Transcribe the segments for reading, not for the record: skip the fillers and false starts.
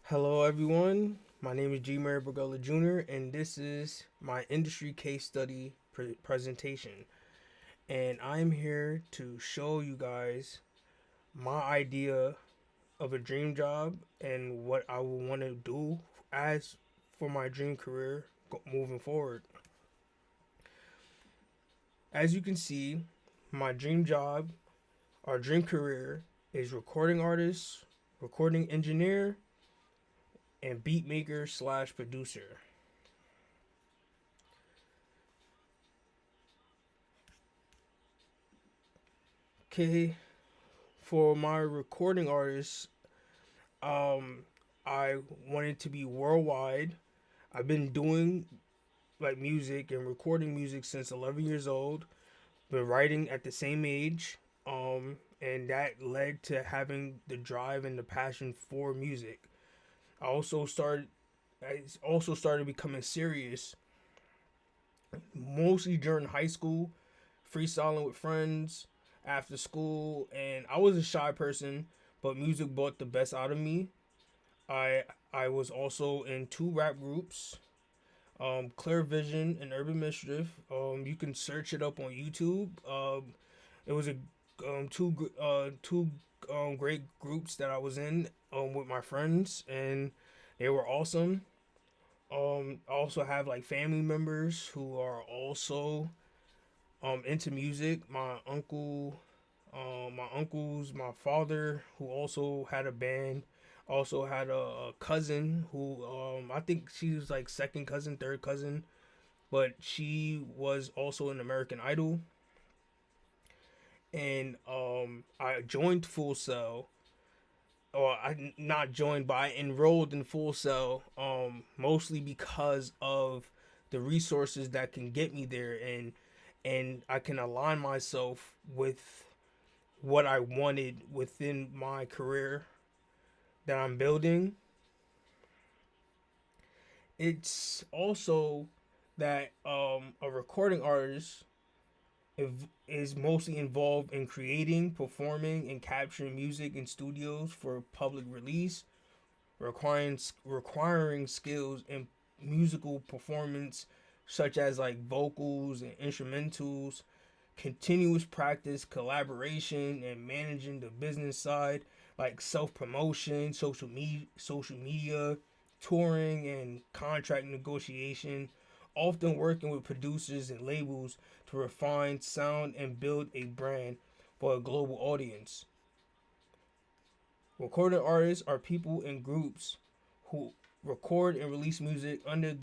Hello, everyone. My name is G. Murray Bergola Jr., and this is my industry case study presentation. And I'm here to show you guys my idea of a dream job and what I would want to do as for my dream career moving forward. As you can see, my dream job, our dream career, is recording artist, recording engineer, and beat maker slash producer. Okay, for my recording artists, um, I wanted to be worldwide. I've been doing like music and recording music since 11 years old. Been writing at the same age, and that led to having the drive and the passion for music. I also started. I also started becoming serious, mostly during high school, freestyling with friends after school, and I was a shy person, but music brought the best out of me. I I was also in two rap groups, Clear Vision and Urban Mischief. You can search it up on YouTube. It was a two great groups that I was in with my friends, and they were awesome. I also have like family members who are also into music. My uncles, my father, who also had a band, also had a cousin who I think she was like second cousin, third cousin, but she was also an American Idol. And I joined Full Sail, or I not joined, but I enrolled in Full Sail, mostly because of the resources that can get me there, and I can align myself with what I wanted within my career that I'm building. It's also that a recording artist is mostly involved in creating, performing, and capturing music in studios for public release, requiring skills in musical performance such as like vocals and instrumentals, continuous practice, collaboration, and managing the business side like self promotion, social media, touring, and contract negotiation. Often working with producers and labels to refine sound and build a brand for a global audience. Recording artists are people and groups who record and release music under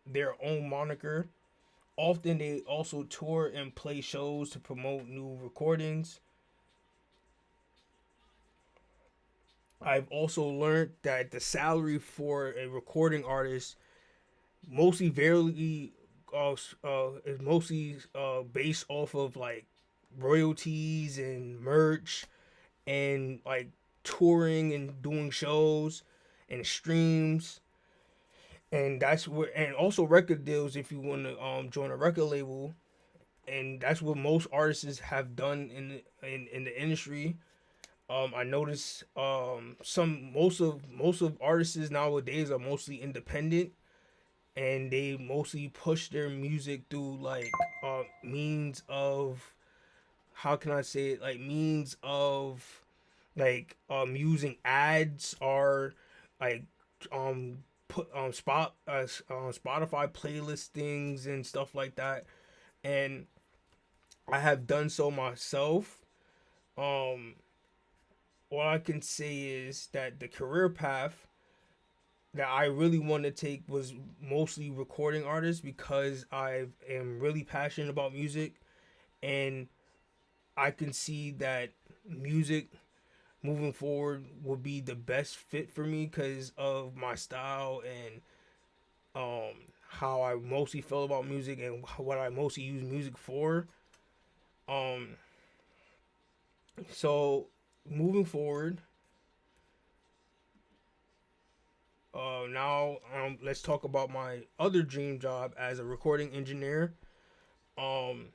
their own moniker. Often they also tour and play shows to promote new recordings. I've also learned that the salary for a recording artist mostly very is mostly based off of like royalties and merch and like touring and doing shows and streams, and that's where, and also record deals if you want to join a record label, and that's what most artists have done in the industry. I noticed some most of artists nowadays are mostly independent, and they mostly push their music through like means of, how can I say it, like means of like using ads or like put Spotify playlistings and stuff like that. And I have done so myself. Um, what I can say is that the career path that I really want to take was mostly recording artist because I am really passionate about music, and I can see that music moving forward will be the best fit for me because of my style and how I mostly feel about music and what I mostly use music for. Um so moving forward, now let's talk about my other dream job as a recording engineer. Um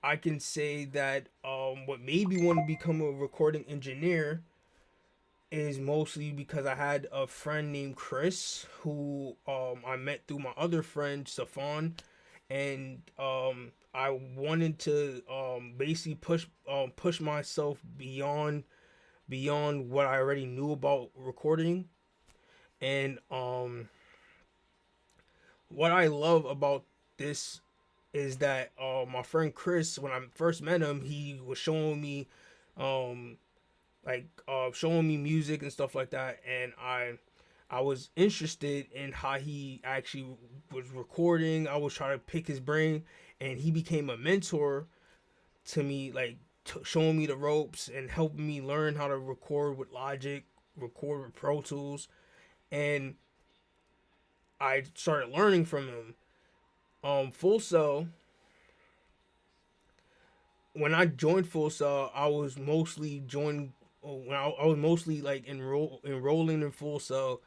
I can say that what made me want to become a recording engineer is mostly because I had a friend named Chris who I met through my other friend Stefan, and I wanted to basically push myself beyond what I already knew about recording. And what I love about this is that my friend Chris, when I first met him, he was showing me um showing me music and stuff like that, and I was interested in how he actually was recording. I was trying to pick his brain, and he became a mentor to me, like showing me the ropes and helping me learn how to record with Logic, record with Pro Tools, and I started learning from him. Full Sail. When I joined Full Sail, I was mostly joined when I was mostly like enrolling in Full Sail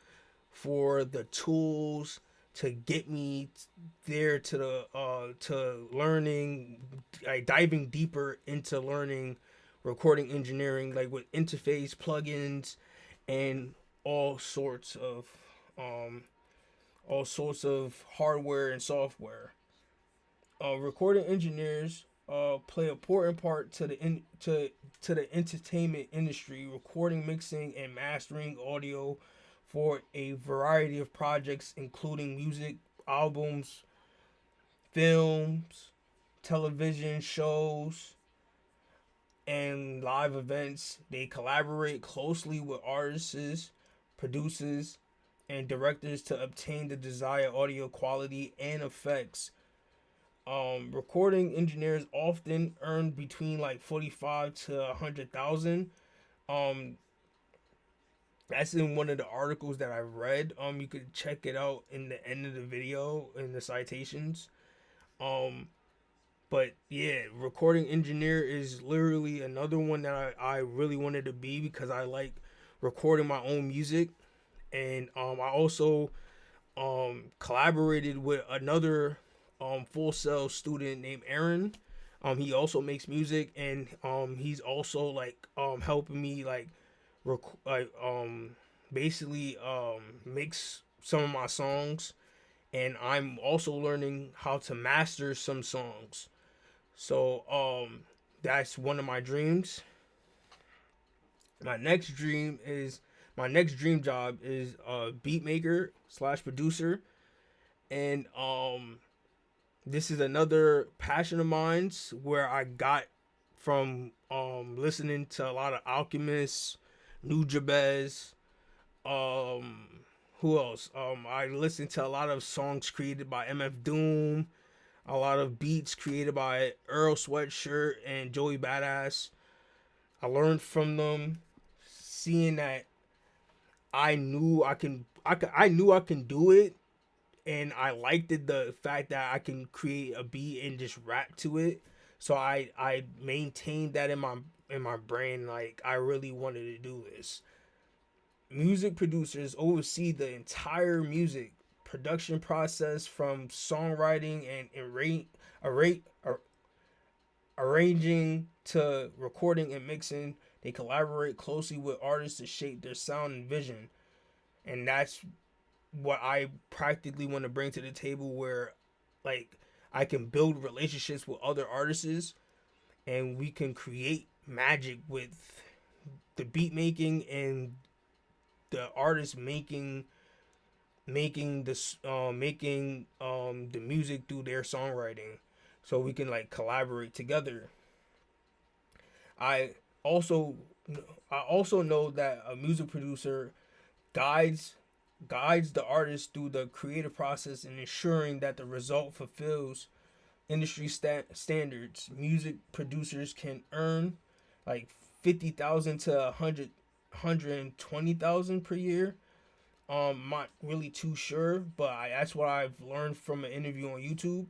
for the tools to get me there to the to learning, like diving deeper into learning recording engineering, like with interface plugins and all sorts of um all sorts of hardware and software. Recording engineers play an important part to the entertainment industry, recording, mixing, and mastering audio for a variety of projects, including music, albums, films, television shows, and live events. They collaborate closely with artists, producers, and directors to obtain the desired audio quality and effects. Recording engineers often earn between like 45 to 100,000. Um, that's in one of the articles that I read. You could check it out in the end of the video in the citations. Um, but yeah, recording engineer is literally another one that I really wanted to be because I like recording my own music, and I also collaborated with another Full Sail student named Aaron. He also makes music, and he's also like helping me like basically mix some of my songs, and I'm also learning how to master some songs. So that's one of my dreams. My next dream is my next dream job is a beat maker slash producer, and this is another passion of mine where I got from listening to a lot of Alchemists, Nujabes, um who else? I listened to a lot of songs created by MF Doom, a lot of beats created by Earl Sweatshirt and Joey Badass. I learned from them, seeing that I knew I can do it, and I liked the fact that I can create a beat and just rap to it. So I maintained that in my brain. Like I really wanted to do this. Music producers oversee the entire music production process from songwriting and arranging to recording and mixing. They collaborate closely with artists to shape their sound and vision. And that's what I practically want to bring to the table, where like I can build relationships with other artists, and we can create magic with the beat making and the artist making the music through their songwriting, so we can like collaborate together. I also I also know that a music producer guides guides the artist through the creative process and ensuring that the result fulfills industry standards. Music producers can earn like 50,000 to 120,000 per year. Not really too sure, but that's what I've learned from an interview on YouTube.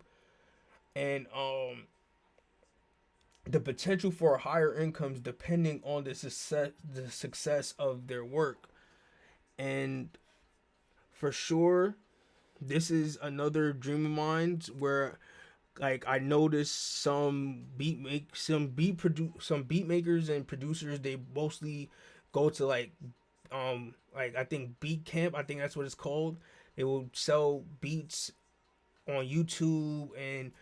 And the potential for higher incomes depending on the success of their work. And for sure, this is another dream of mine where like I noticed some beat makers and producers, they mostly go to like like I think Beat Camp, I think that's what it's called. They will sell beats on YouTube and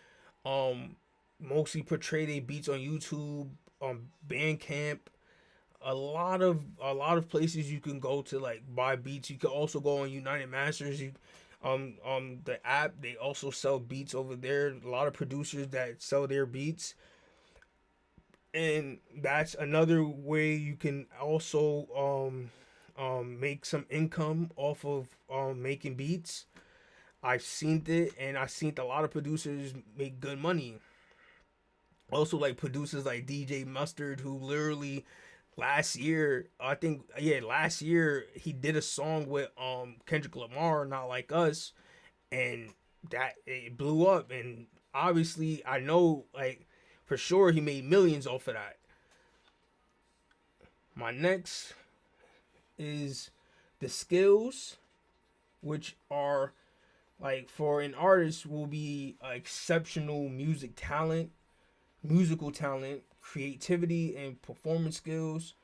um mostly portray their beats on YouTube, on Bandcamp. A lot of places you can go to like buy beats. You can also go on United Masters. The app, they also sell beats over there. A lot of producers that sell their beats, and that's another way you can also make some income off of making beats. I've seen it, and I've seen a lot of producers make good money. Also, like producers like DJ Mustard, who literally last year, I think, yeah, last year he did a song with Kendrick Lamar, Not Like Us, and that it blew up. And obviously, I know like for sure he made millions off of that. My next is the skills, which are like for an artist will be exceptional musical talent, creativity and performance skills,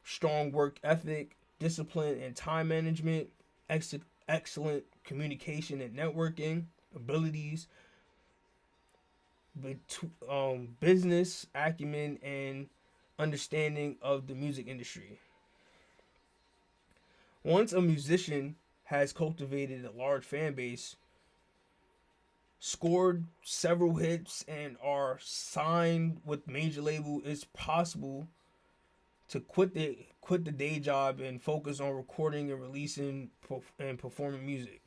strong work ethic, discipline and time management, excellent communication and networking abilities, business acumen, and understanding of the music industry. Once a musician has cultivated a large fan base, scored several hits, and are signed with major label, it's possible to quit the day job and focus on recording and releasing and performing music.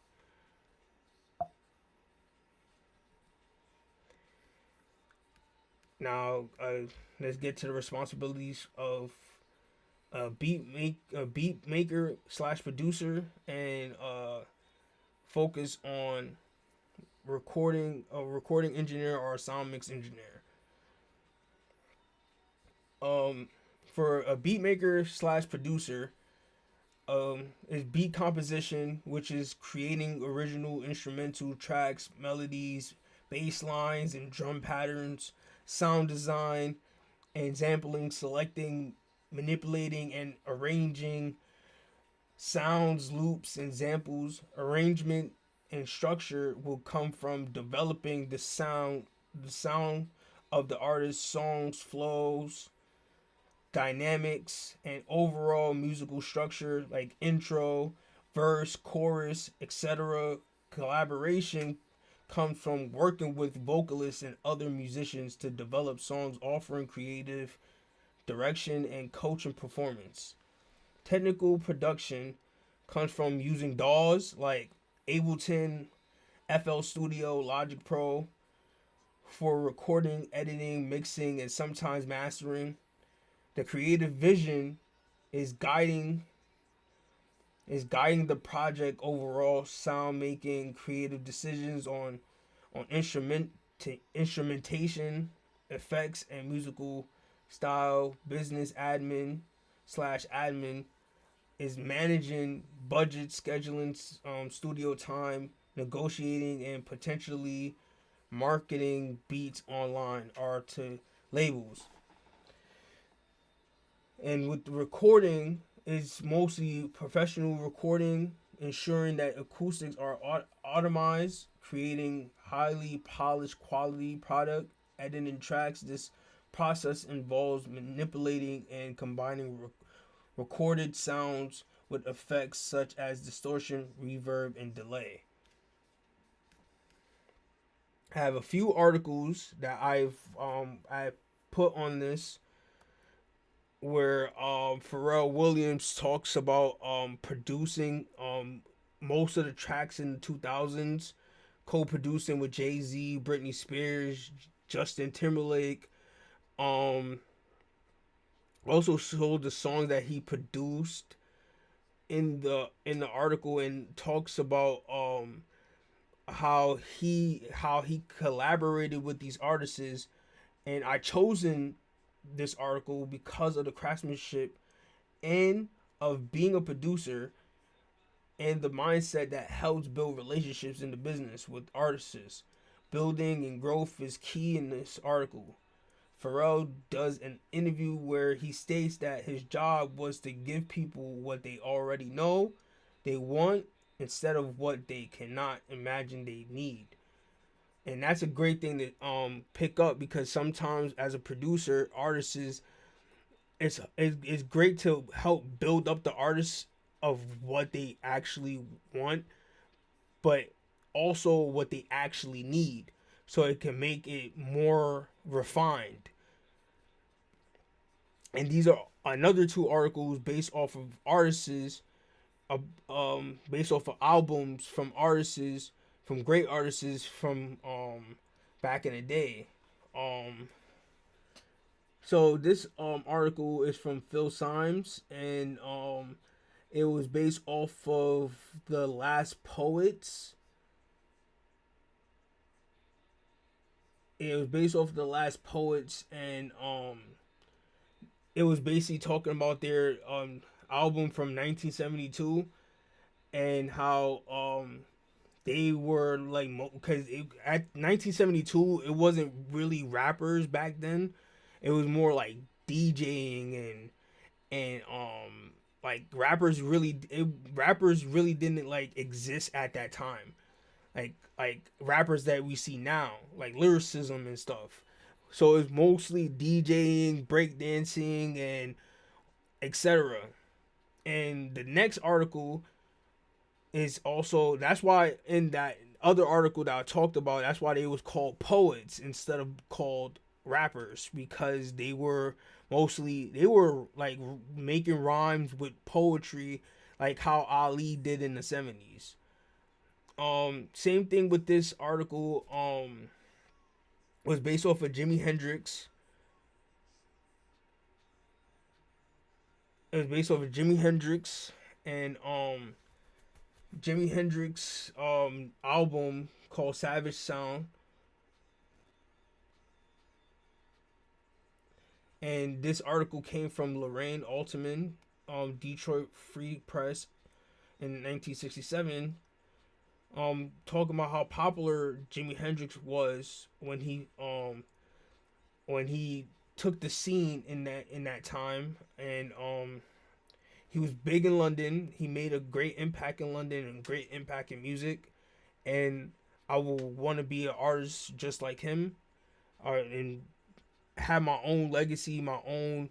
Now, let's get to the responsibilities of a beat maker slash producer, and focus on recording a recording engineer or a sound mix engineer. Um, for a beat maker slash producer, is beat composition, which is creating original instrumental tracks, melodies, bass lines, and drum patterns. Sound design and sampling, selecting, manipulating, and arranging sounds, loops, and samples. Arrangement and structure will come from developing the sound of the artist's songs, flows, dynamics, and overall musical structure like intro, verse, chorus, etc. Collaboration comes from working with vocalists and other musicians to develop songs, offering creative direction and coaching performance. Technical production comes from using DAWs like Ableton, FL Studio, Logic Pro for recording, editing, mixing, and sometimes mastering. The creative vision is guiding the project overall sound making, creative decisions on instrumentation, effects, and musical style. Business admin is managing budget, scheduling studio time, negotiating, and potentially marketing beats online or to labels. And with the recording, it's mostly professional recording, ensuring that acoustics are automized, creating highly polished quality product, editing tracks. This process involves manipulating and combining recorded sounds with effects such as distortion, reverb, and delay. I have a few articles that I put on this where Pharrell Williams talks about producing most of the tracks in the 2000s, co-producing with Jay-Z, Britney Spears, Justin Timberlake. Um, Also showed the songs that he produced in the article, and talks about how he collaborated with these artists. And I chosen this article because of the craftsmanship and of being a producer, and the mindset that helps build relationships in the business with artists. Building and growth is key in this article. Pharrell does an interview where he states that his job was to give people what they already know they want instead of what they cannot imagine they need. And that's a great thing to pick up, because sometimes as a producer, artists is it's great to help build up the artists of what they actually want, but also what they actually need, so it can make it more refined. And these are another two articles based off of artists, based off of albums from artists, from great artists from back in the day. Um, so this article is from Phil Symes, and it was based off of the Last Poets. It was based off of the Last Poets, and it was basically talking about their album from 1972, and how they were like, because at 1972 it wasn't really rappers back then. It was more like DJing, and like rappers really didn't like exist at that time. Like rappers that we see now, like lyricism and stuff. So it's mostly DJing, breakdancing, and etc. And the next article is also, that's why in that other article that I talked about, that's why they was called poets instead of called rappers, because they were like making rhymes with poetry, like how Ali did in the 70s. Same thing with this article. Was based off of Jimi Hendrix. It was based off of Jimi Hendrix, and Jimi Hendrix album called Savage Sound. And this article came from Lorraine Altman, Detroit Free Press in 1967, talking about how popular Jimi Hendrix was when he took the scene in that time, and he was big in London. He made a great impact in London and great impact in music, and I will want to be an artist just like him, and have my own legacy, my own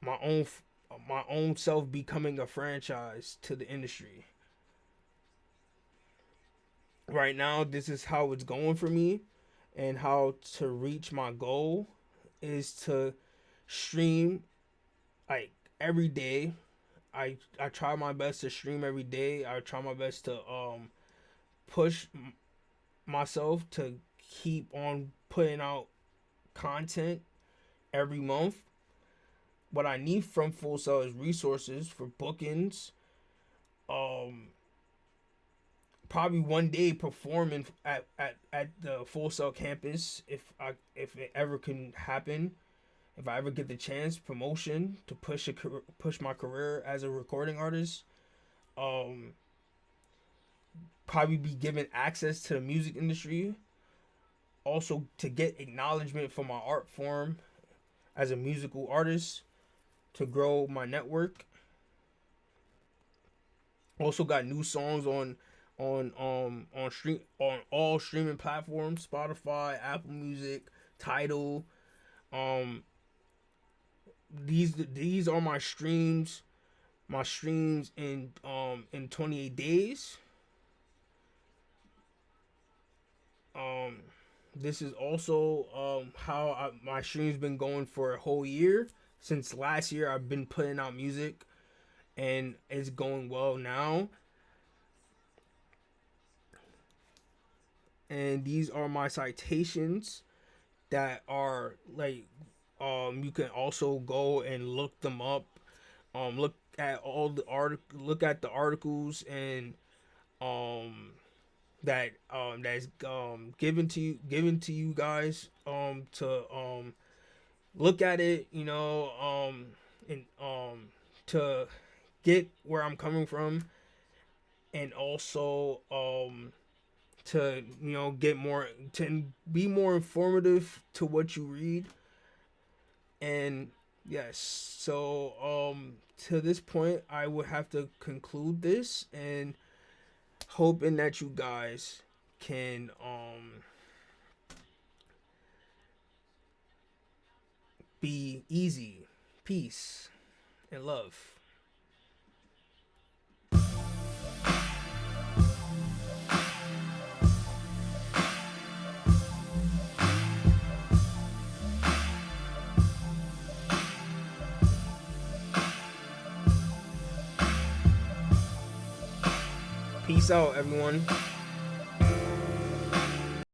my own self becoming a franchise to the industry. Right now, this is how it's going for me, and how to reach my goal is to stream like every day. I try my best to stream every day. I try my best to push myself to keep on putting out content every month. What I need from Full Sail is resources for bookings. Um, Probably one day performing at the Full Sail campus, if it ever can happen. If I ever get the chance, promotion to push my career as a recording artist. Um, Probably be given access to the music industry. Also to get acknowledgement for my art form as a musical artist, to grow my network. Also got new songs on all streaming platforms: Spotify, Apple Music, Tidal. Um, these are my streams. My streams in 28 days. Um, this is also how my streams been going for a whole year. Since last year, I've been putting out music, and it's going well now. And these are my citations that are like, you can also go and look them up. Look at look at the articles, and um that's given to you guys, to look at it, and to get where I'm coming from, and also to get more, to be more informative to what you read. And yes, so to this point, I would have to conclude this, and hoping that you guys can be easy, peace, and love. Peace out, everyone.